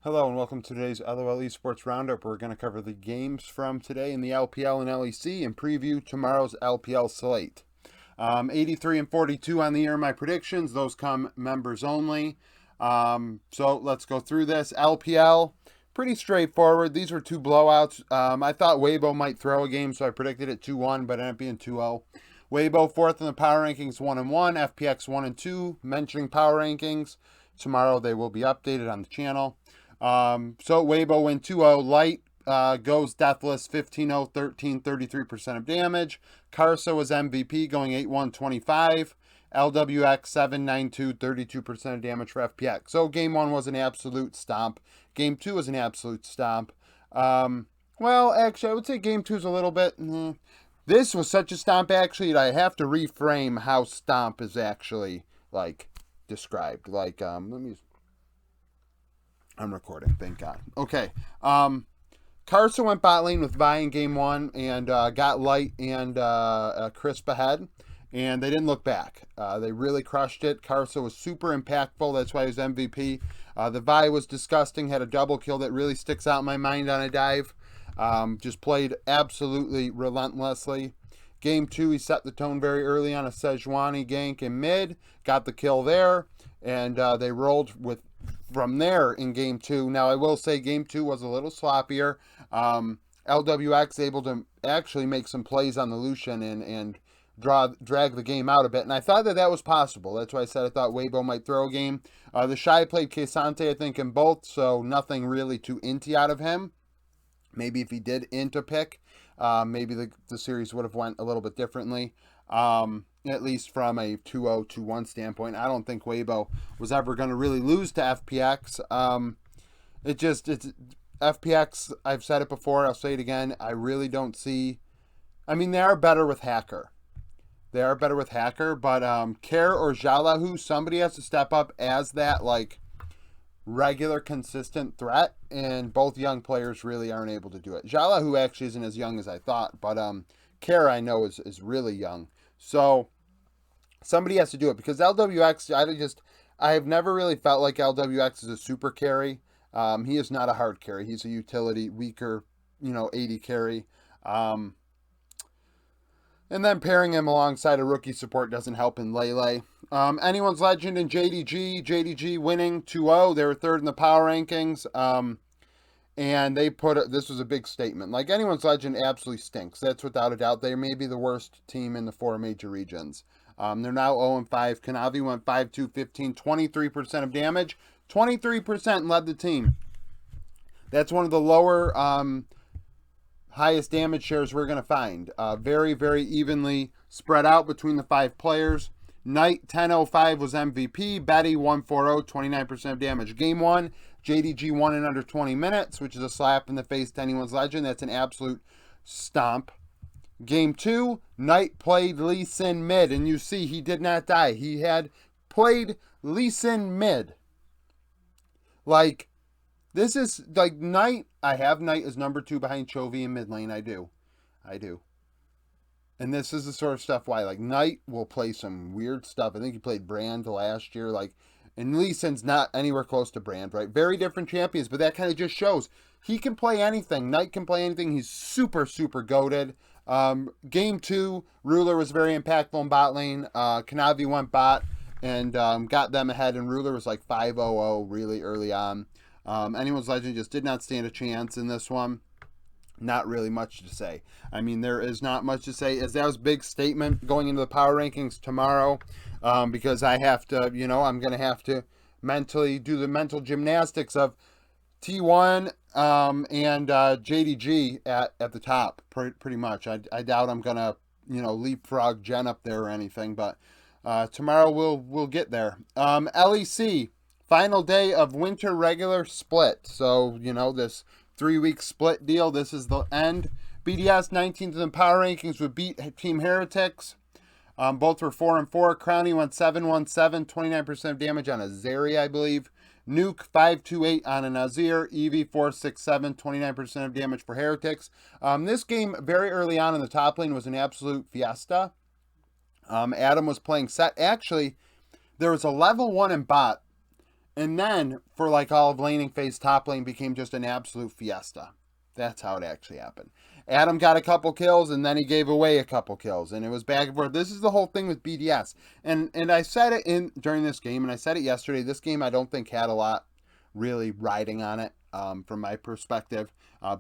Hello and welcome to today's LOL Esports Roundup. We're going to cover the games from today in the LPL and LEC and preview tomorrow's LPL slate. 83 and 42 on the year, my predictions. Those come members only. So let's go through this. LPL, pretty straightforward. These were two blowouts. I thought Weibo might throw a game, so I predicted it 2-1, but it ended up being 2-0. Weibo fourth in the power rankings, 1-1. FPX 1-2. Mentioning power rankings. Tomorrow they will be updated on the channel. So Weibo win 2-0. Light goes deathless 15-0, 13, 33% of damage. Karsa was MVP going 8-1, 25. LWX 7-9-2, 32% of damage for FPX. So game 1 was an absolute stomp. Game 2 was an absolute stomp. Well, actually, I would say game 2 is a little bit... This was such a stomp, actually, that I have to reframe how stomp is actually, described. I'm recording, thank God. Okay. Carson went bot lane with Vi in game 1 and got Light and Crisp ahead, and they didn't look back. They really crushed it. Carson was super impactful. That's why he was MVP. The Vi was disgusting, had a double kill that really sticks out in my mind on a dive. Just played absolutely relentlessly. Game 2, he set the tone very early on a Sejuani gank in mid, got the kill there, and they rolled from there in game 2. Now, I will say game 2 was a little sloppier. LWX able to actually make some plays on the Lucian and drag the game out a bit, and I thought that was possible. That's why I said I thought Weibo might throw a game. The Shy played Kesante, I think, in both, so nothing really too inty out of him. Maybe if he did int a pick, maybe the series would have went a little bit differently. At least from a 2-0, 2-1 standpoint. I don't think Weibo was ever going to really lose to FPX. It's FPX, I've said it before, I'll say it again, I really don't see... I mean, they are better with Hacker. They are better with Hacker, but Care or Jalahu, somebody has to step up as that, regular, consistent threat, and both young players really aren't able to do it. Jalahu actually isn't as young as I thought, but Care I know is really young. So somebody has to do it because LWX, I have never really felt like LWX is a super carry. He is not a hard carry. He's a utility, weaker, 80 carry. And then pairing him alongside a rookie support doesn't help in Lele. Anyone's Legend in JDG. JDG winning 2-0. They were third in the power rankings. And they this was a big statement. Anyone's Legend absolutely stinks. That's without a doubt. They may be the worst team in the 4 major regions. They're now 0-5. Kanavi went 5-2, 15, 23% of damage. 23% led the team. That's one of the lower highest damage shares we're going to find. Very, very evenly spread out between the 5 players. Knight 10-05 was MVP. Betty 1-4-0, 29% of damage. Game 1, JDG won in under 20 minutes, which is a slap in the face to anyone's Legend. That's an absolute stomp. Game 2, Knight played Lee Sin mid, and you see he did not die. He had played Lee Sin mid. This is, Knight, I have Knight as number 2 behind Chovy in mid lane. I do. And this is the sort of stuff why, Knight will play some weird stuff. I think he played Brand last year, and Lee Sin's not anywhere close to Brand, right? Very different champions, but that kind of just shows he can play anything. Knight can play anything. He's super, super goated. Game 2, Ruler was very impactful in bot lane. Kanavi went bot and got them ahead, and Ruler was 5-0-0 really early on. Anyone's Legend just did not stand a chance in this one. Not really much to say. I mean, there is not much to say. As that was a big statement going into the power rankings tomorrow, because I have to, I'm going to have to mentally do the mental gymnastics of T1 and JDG at the top, pretty much. I doubt I'm going to, leapfrog Jen up there or anything, but tomorrow we'll get there. LEC, final day of winter regular split. So, this 3-week split deal. This is the end. BDS 19th in the power rankings would beat Team Heretics. Both were 4-4. Crowny went 7-1-7, 29% of damage on a Zeri, I believe. Nuke 5-2-8 on a Nazir. Eevee 4-6-7, 29% of damage for Heretics. This game, very early on in the top lane, was an absolute fiesta. Adam was playing set. Actually, there was a level 1 in bot And then, for like all of laning phase, top lane became just an absolute fiesta. That's how it actually happened. Adam got a couple kills, and then he gave away a couple kills, and it was back and forth. This is the whole thing with BDS. And I said it during this game, and I said it yesterday. This game I don't think had a lot really riding on it from my perspective.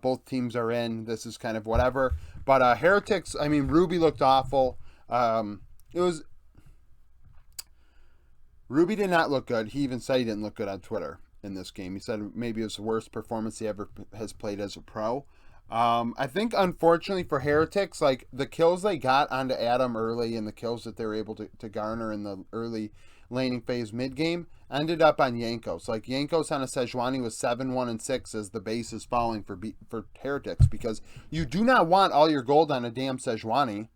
Both teams are in. This is kind of whatever. But Heretics, I mean, Ruby looked awful. It was... Ruby did not look good. He even said he didn't look good on Twitter in this game. He said maybe it was the worst performance he ever has played as a pro. I think, unfortunately for Heretics, like the kills they got onto Adam early and the kills that they were able to garner in the early laning phase mid game ended up on Yankos. Like Yankos on a Sejuani was 7-1-6 as the base is falling for Heretics, because you do not want all your gold on a damn Sejuani.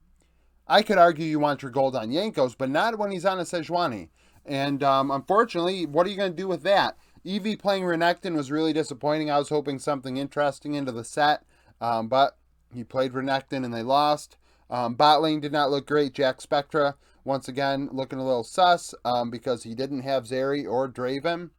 I could argue you want your gold on Yankos, but not when he's on a Sejuani. And unfortunately, what are you going to do with that? Eevee playing Renekton was really disappointing. I was hoping something interesting into the set, but he played Renekton and they lost. Bot lane did not look great. Jack Spectra, once again, looking a little sus because he didn't have Zeri or Draven.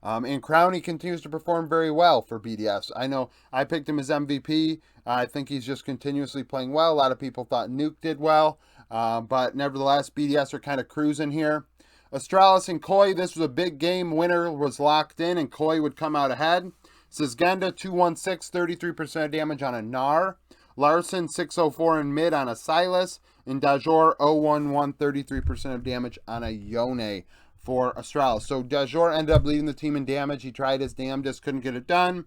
And Crowny continues to perform very well for BDS. I know I picked him as MVP. I think he's just continuously playing well. A lot of people thought Nuke did well, but nevertheless, BDS are kind of cruising here. Astralis and Koi, this was a big game. Winner was locked in, and Koi would come out ahead. Sisgenda, 216, 33% of damage on a Gnar. Larson, 604 in mid on a Sylas. And Dajor, 011, 33% of damage on a Yone for Astralis. So Dajor ended up leading the team in damage. He tried his damnedest, couldn't get it done.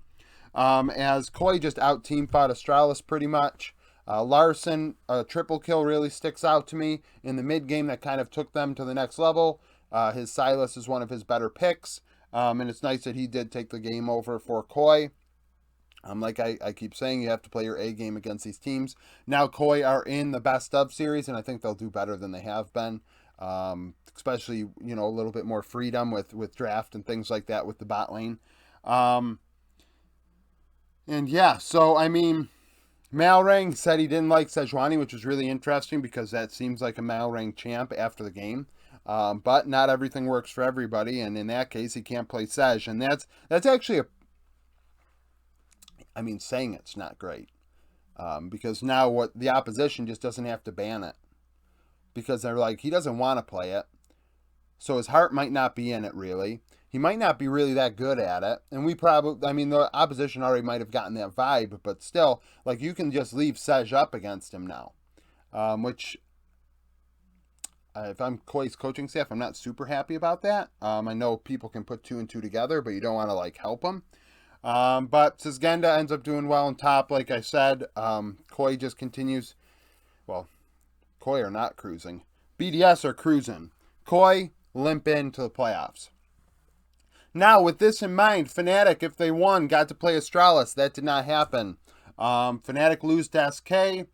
As Koi just out-team fought Astralis pretty much. Larson, a triple kill really sticks out to me in the mid game that kind of took them to the next level. His Sylas is one of his better picks, and it's nice that he did take the game over for Koi. Like I keep saying, you have to play your A game against these teams. Now Koi are in the best of series, and I think they'll do better than they have been. Especially, you know, a little bit more freedom with draft and things like that with the bot lane. And yeah, so I mean, Malrang said he didn't like Sejuani, which was really interesting because that seems like a Malrang champ after the game. But not everything works for everybody, and in that case, he can't play Sej, and that's actually saying it's not great, because now what the opposition just doesn't have to ban it, because they're like, he doesn't want to play it, so his heart might not be in it really. He might not be really that good at it, and the opposition already might have gotten that vibe, but still, like, you can just leave Sej up against him now, which. If I'm Koi's coaching staff, I'm not super happy about that. I know people can put 2 and 2 together, but you don't want to like help them. But Sisgenda ends up doing well on top, like I said. Koi just continues. Well, Koi are not cruising. BDS are cruising. Koi limp into the playoffs. Now, with this in mind, Fnatic, if they won, got to play Astralis. That did not happen. Fnatic lose to SK.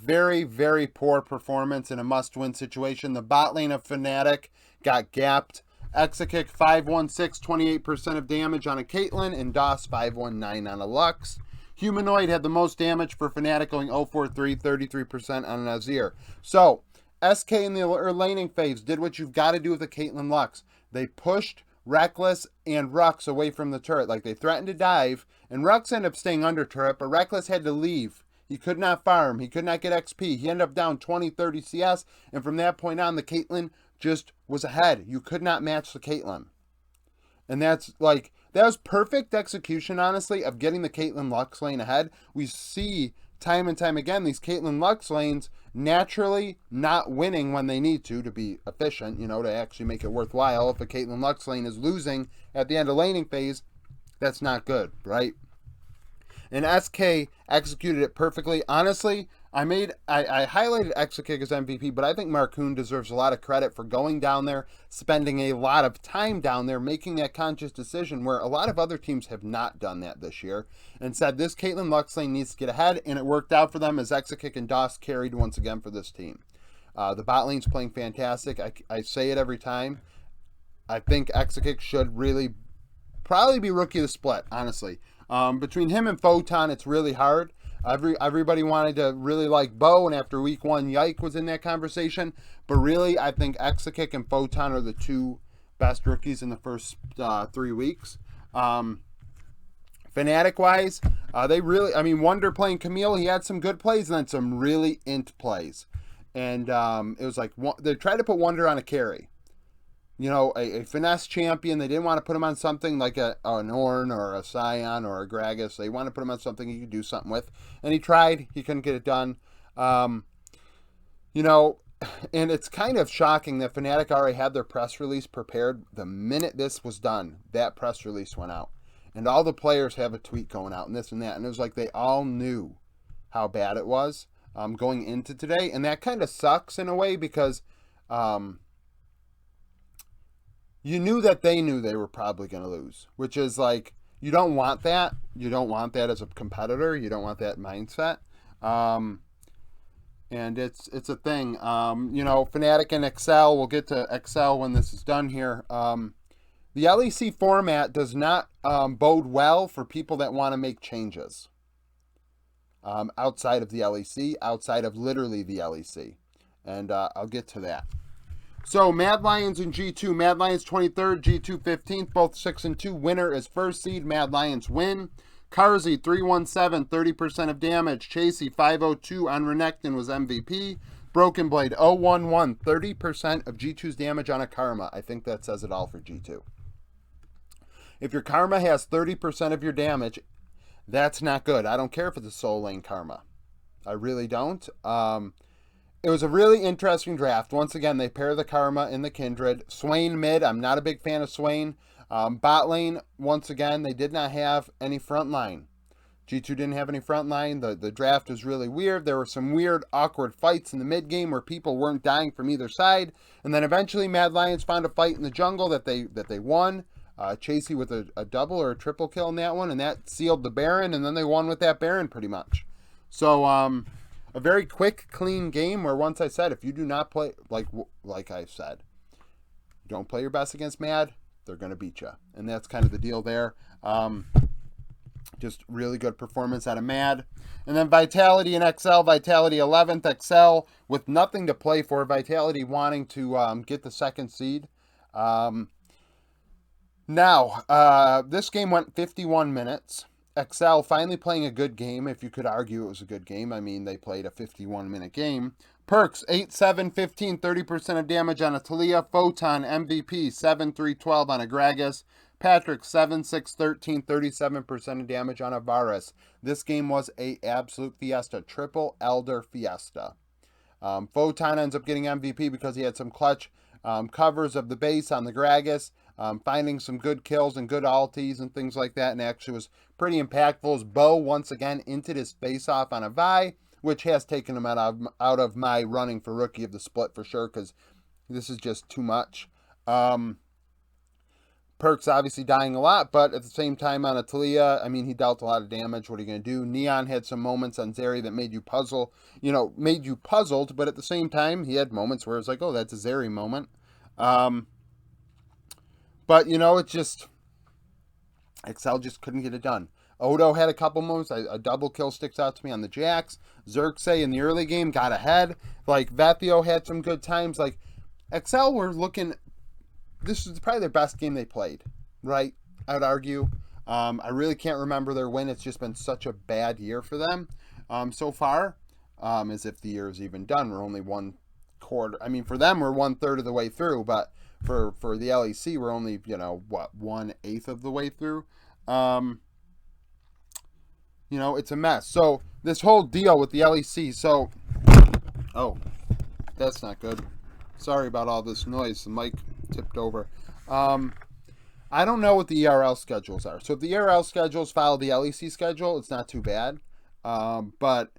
Very, very poor performance in a must-win situation. The bot lane of Fnatic got gapped. Exakick 516, 28% of damage on a Caitlyn, and DOS 519 on a Lux. Humanoid had the most damage for Fnatic, going 043, 33% on an Azir. So, SK in the laning phase did what you've got to do with the Caitlyn Lux. They pushed Reckless and Rux away from the turret. Like, they threatened to dive, and Rux ended up staying under turret, but Reckless had to leave. He could not farm. He could not get XP. He ended up down 20, 30 CS. And from that point on, the Caitlyn just was ahead. You could not match the Caitlyn. And that was perfect execution, honestly, of getting the Caitlyn Lux lane ahead. We see time and time again these Caitlyn Lux lanes naturally not winning when they need to be efficient, to actually make it worthwhile. If a Caitlyn Lux lane is losing at the end of laning phase, that's not good, right? And SK executed it perfectly. Honestly, I highlighted Exakick as MVP, but I think Marcoon deserves a lot of credit for going down there, spending a lot of time down there, making that conscious decision where a lot of other teams have not done that this year, and said this Caitlyn Lux lane needs to get ahead, and it worked out for them as Exakick and DOS carried once again for this team. The bot lane's playing fantastic. I say it every time. I think Exakick should really probably be rookie of the split, honestly. Between him and Photon, it's really hard. Everybody wanted to really like Bo, and after week 1, Yike was in that conversation. But really, I think Exakick and Photon are the two best rookies in the first 3 weeks. Fnatic-wise, they really, I mean, Wonder playing Camille, he had some good plays and then some really int plays. And it was like, they tried to put Wonder on a carry. You know, a finesse champion. They didn't want to put him on something like an Ornn or a Scion or a Gragas. They wanted to put him on something he could do something with. And he tried. He couldn't get it done. You know, and it's kind of shocking that Fnatic already had their press release prepared. The minute this was done, that press release went out. And all the players have a tweet going out and this and that. And it was like they all knew how bad it was going into today. And that kind of sucks in a way because you knew that they knew they were probably going to lose, which is like, you don't want that. You don't want that as a competitor. You don't want that mindset. And it's a thing. You know, Fnatic and Excel, we'll get to Excel when this is done here. The LEC format does not bode well for people that want to make changes outside of the LEC, outside of literally the LEC. And I'll get to that. So, Mad Lions and G2. Mad Lions 23rd, G2 15th, both 6-2. Winner is first seed. Mad Lions win. Carzzy 317, 30% of damage. Chasey 502 on Renekton was MVP. Broken Blade 011, 30% of G2's damage on a Karma. I think that says it all for G2. If your Karma has 30% of your damage, that's not good. I don't care if it's a Soul Lane Karma. I really don't. It was a really interesting draft. Once again, they pair the Karma and the Kindred. Swain mid. I'm not a big fan of Swain. Bot lane, once again, they did not have any front line. G2 didn't have any front line. The draft was really weird. There were some weird, awkward fights in the mid game where people weren't dying from either side. And then eventually Mad Lions found a fight in the jungle that they won. Chasey with a double or a triple kill in that one, and that sealed the Baron, and then they won with that Baron pretty much. So, a very quick, clean game where once I said, if you do not play, like I said, don't play your best against Mad, they're going to beat you. And that's kind of the deal there. Just really good performance out of Mad. And then Vitality and XL. Vitality 11th, XL with nothing to play for. Vitality wanting to get the second seed. Now, this game went 51 minutes. XL finally playing a good game, if you could argue it was a good game. I mean, they played a 51-minute game. Perks, 8-7, 15, 30% of damage on a Talia. Photon, MVP, 7-3-12 on a Gragas. Patrick, 7-6, 13, 37% of damage on a Varus. This game was a absolute fiesta. Triple Elder fiesta. Photon ends up getting MVP because he had some clutch covers of the base on the Gragas. Finding some good kills and good ultis and things like that, and actually was pretty impactful. As Bo once again inted his face off on a Vi, which has taken him out of my running for Rookie of the Split for sure, because this is just too much. Perks obviously dying a lot, but at the same time on a Talia, I mean, he dealt a lot of damage. What are you going to do? Neon had some moments on Zeri that made you puzzled, but at the same time, he had moments where it's like, oh, that's a Zeri moment. But, it's just, Excel just couldn't get it done. Odo had a couple moments. A double kill sticks out to me on the Jax. Xerxes in the early game got ahead. Like, Vethio had some good times. Like, Excel were looking, this is probably their best game they played, right? I would argue. I really can't remember their win. It's just been such a bad year for them so far, as if the year is even done. We're only one quarter. I mean, for them, we're 1/3 of the way through, but for the LEC, we're only, 1/8 of the way through. It's a mess. So this whole deal with the LEC, oh, that's not good. Sorry about all this noise. The mic tipped over. I don't know what the ERL schedules are. So if the ERL schedules follow the LEC schedule, it's not too bad. But,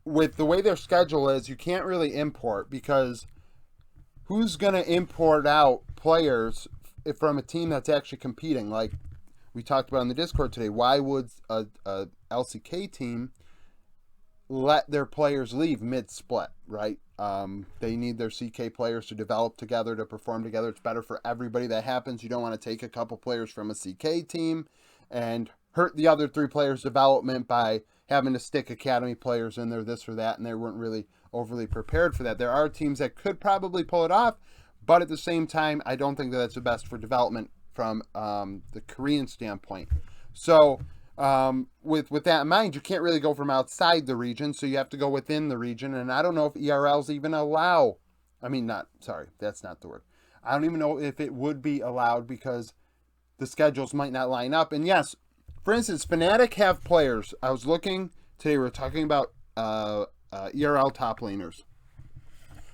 with the way their schedule is, you can't really import because who's going to import out players from a team that's actually competing? Like we talked about in the Discord today, why would a LCK team let their players leave mid-split, right? They need their CK players to develop together, to perform together. It's better for everybody that happens. You don't want to take a couple players from a CK team and hurt the other 3 players' development by having to stick academy players in there, this or that, and they weren't really overly prepared for that. There are teams that could probably pull it off, But at the same time, I don't think that that's the best for development from the Korean standpoint. So with that in mind, you can't really go from outside the region, so you have to go within the region. And I don't know if ERLs even allow. That's not the word. I don't even know if it would be allowed because the schedules might not line up. And yes, for instance, Fnatic have players. I was looking today. We were talking about ERL top laners,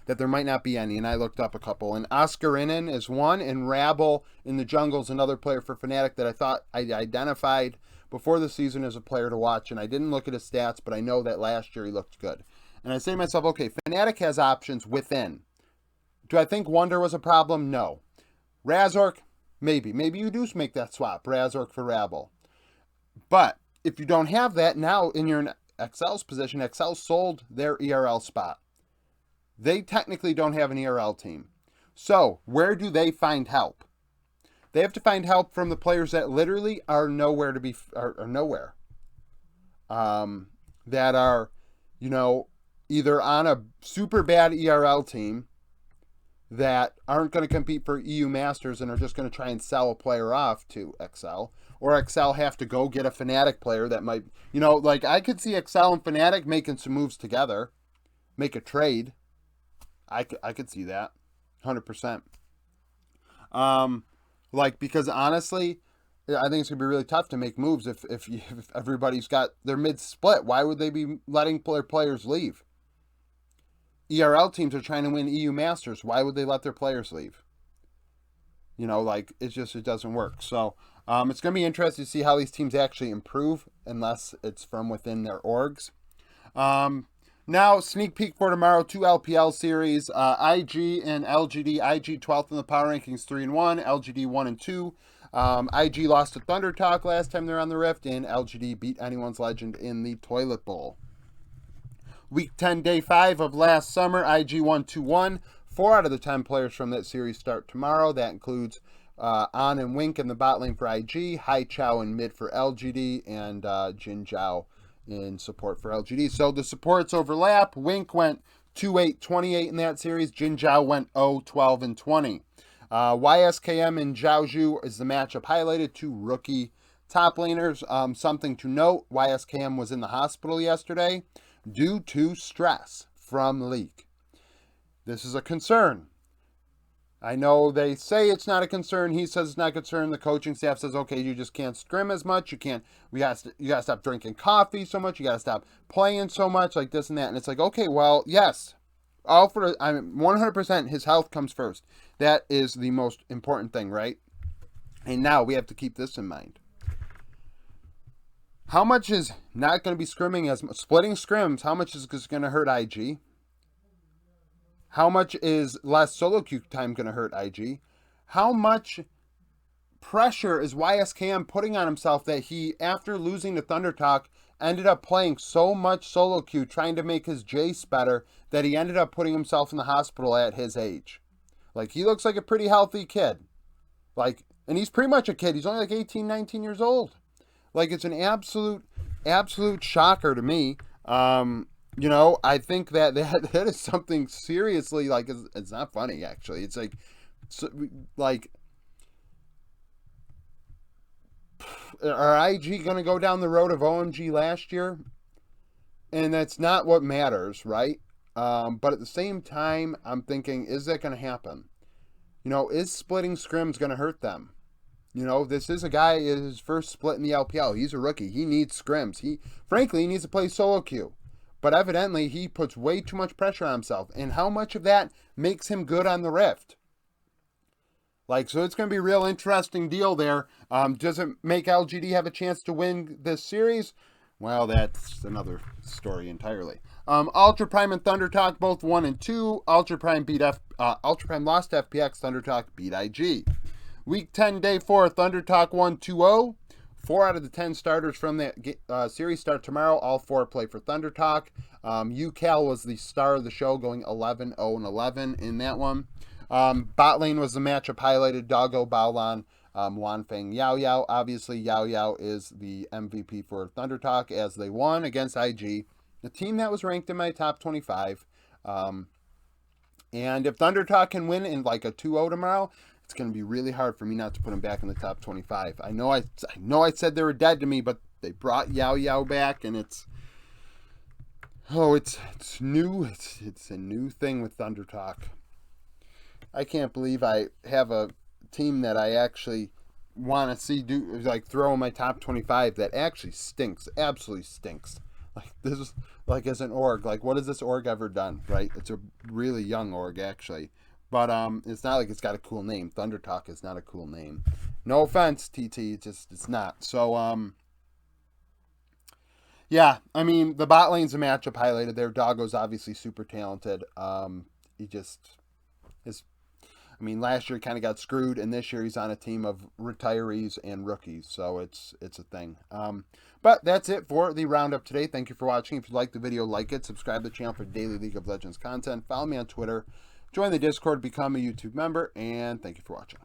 that there might not be any, and I looked up a couple. And Oscarinen is one, and Rabble in the jungle is another player for Fnatic that I thought I identified before the season as a player to watch. And I didn't look at his stats, but I know that last year he looked good. And I say to myself, okay, Fnatic has options within. Do I think Wonder was a problem? No. Razork, maybe. Maybe you do make that swap, Razork for Rabble. But if you don't have that, now in your XL's position, XL sold their ERL spot. They technically don't have an ERL team. So where do they find help? They have to find help from the players that literally are nowhere to be, are nowhere. That are, either on a super bad ERL team that aren't going to compete for EU Masters and are just going to try and sell a player off to XL, or XL have to go get a Fnatic player that might, I could see XL and Fnatic making some moves together, make a trade. I could see that 100%. Because honestly, I think it's going to be really tough to make moves if everybody's got their mid split. Why would they be letting players leave? ERL teams are trying to win EU Masters. Why would they let their players leave? It doesn't work. So it's going to be interesting to see how these teams actually improve, unless it's from within their orgs. Now, sneak peek for tomorrow, 2 LPL series, IG and LGD. IG 12th in the power rankings, 3-1, LGD 1-2. IG lost to Thunder Talk last time they're on the Rift, and LGD beat Anyone's Legend in the Toilet Bowl. Week 10, day 5 of last summer, IG won 2-1. 4 out of the 10 players from that series start tomorrow. That includes On and Wink in the bot lane for IG, Hai Chao in mid for LGD, and Jin Zhao in support for LGD. So the supports overlap. Wink went 2-8-28 in that series. Jin Zhao went 0-12-20. YSKM and Zhao Zhu is the matchup highlighted. 2 rookie top laners. Something to note, YSKM was in the hospital yesterday due to stress from leak. This is a concern. I know they say it's not a concern. He says it's not a concern. The coaching staff says, okay, you just can't scrim as much. You gotta stop drinking coffee so much. You gotta stop playing so much, like this and that. And it's like, okay, well, yes. 100% his health comes first. That is the most important thing, right? And now we have to keep this in mind. How much is not going to be scrimming splitting scrims? How much is going to hurt IG? How much is less solo queue time going to hurt IG? How much pressure is YSKM putting on himself that he, after losing to Thunder Talk, ended up playing so much solo queue trying to make his Jace better that he ended up putting himself in the hospital at his age? He looks like a pretty healthy kid. And he's pretty much a kid. He's only 18, 19 years old. It's an absolute shocker to me. I think that is something seriously, it's not funny, actually. It's are IG going to go down the road of OMG last year? And that's not what matters, right? But at the same time, I'm thinking, is that going to happen? Is splitting scrims going to hurt them? This is a guy, his first split in the LPL. He's a rookie. He needs scrims. He needs to play solo queue. But evidently, he puts way too much pressure on himself. And how much of that makes him good on the Rift? So it's going to be a real interesting deal there. Does it make LGD have a chance to win this series? Well, that's another story entirely. Ultra Prime and Thunder Talk both 1-2. Ultra Prime lost to FPX. Thunder Talk beat IG. Week 10, day 4, Thunder Talk won 2-0. 4 out of the 10 starters from that series start tomorrow. All 4 play for Thunder Talk. UCal was the star of the show, going 11-0-11 in that one. Bot lane was the matchup highlighted. Doggo, Baolan, Wanfeng, Yao Yao. Obviously, Yao Yao is the MVP for Thunder Talk as they won against IG, the team that was ranked in my top 25. And if Thunder Talk can win in like a 2-0 tomorrow, it's going to be really hard for me not to put them back in the top 25. I know I said they were dead to me, but they brought Yao Yao back, and it's new. It's a new thing with Thunder Talk. I can't believe I have a team that I actually want to see throw in my top 25 that actually stinks, absolutely stinks. Like, this is like, as an org, like, what has this org ever done, right? It's a really young org, actually, but it's not like it's got a cool name. Thunder Talk is not a cool name. No offense, TT, it's not. So yeah, I mean, the bot lane's a matchup highlighted there. Doggo's obviously super talented. He just is. I mean, last year he kind of got screwed, and this year he's on a team of retirees and rookies, so it's a thing. But that's it for the roundup today. Thank you for watching. If you liked the video, like it, subscribe to the channel for daily League of Legends content, follow me on Twitter, join the Discord, become a YouTube member, and thank you for watching.